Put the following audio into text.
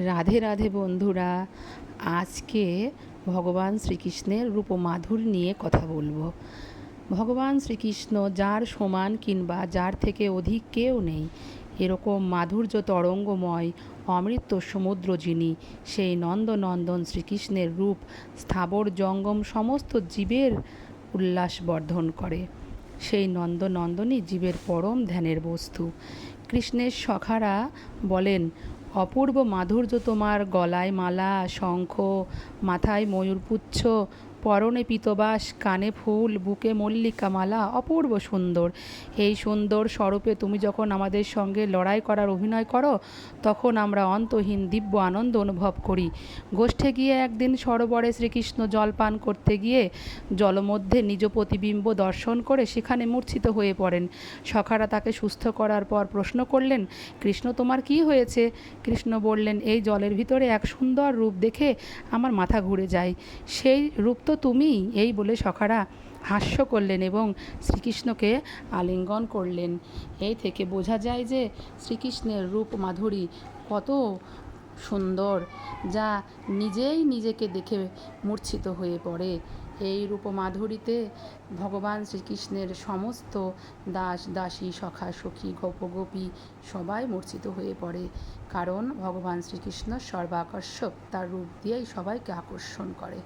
রাধে রাধে বন্ধুরা, আজকে ভগবান শ্রীকৃষ্ণের রূপমাধুর নিয়ে কথা বলবো। ভগবান শ্রীকৃষ্ণ যার সমান কিংবা যার থেকে অধিক কেউ নেই, এরকম মাধুর্য তরঙ্গময় অমৃত সমুদ্র যিনি, সেই নন্দনন্দন শ্রীকৃষ্ণের রূপ স্থাবর জঙ্গম সমস্ত জীবের উল্লাস বর্ধন করে। সেই নন্দনন্দনই জীবের পরম ধ্যানের বস্তু। কৃষ্ণের সখারা বলেন, অপূর্ব মাধুর্য তোমার, গলায় মালা, শঙ্খ, মাথায় ময়ূরপুচ্ছ, পরনে পীতবাস, কানে ফুল, বুকে মল্লিকা মালা, অপূর্ব সুন্দর। এই সুন্দর স্বরূপে তুমি যখন আমাদের সঙ্গে লড়াই করার অভিনয় করো, তখন আমরা অন্তহীন দিব্য আনন্দ অনুভব করি। গোষ্ঠে গিয়ে একদিন সরোবরে শ্রীকৃষ্ণ জলপান করতে গিয়ে জলমধ্যে নিজ প্রতিবিম্ব দর্শন করে সেখানে মূর্ছিত হয়ে পড়েন। সখারা তাকে সুস্থ করার পর প্রশ্ন করলেন, কৃষ্ণ তোমার কি হয়েছে? কৃষ্ণ বললেন, এই জলের ভিতরে এক সুন্দর রূপ দেখে আমার মাথা ঘুরে যায়, সেই রূপ তো তুমিই। এই বলে সখারা হাস্য করলেন এবং শ্রীকৃষ্ণকে আলিঙ্গন করলেন। এই থেকে বোঝা যায় যে শ্রীকৃষ্ণের রূপ মাধুরী কত সুন্দর, যা নিজেই নিজেকে দেখে মূর্ছিত হয়ে পড়ে। এই রূপমাধুরীতে ভগবান শ্রীকৃষ্ণের সমস্ত দাস দাসী, সখা সখী, গোপগোপী সবাই মূর্ছিত হয়ে পড়ে, কারণ ভগবান শ্রীকৃষ্ণ সর্বাকর্ষক, তার রূপ দিয়েই সবাইকে আকর্ষণ করে।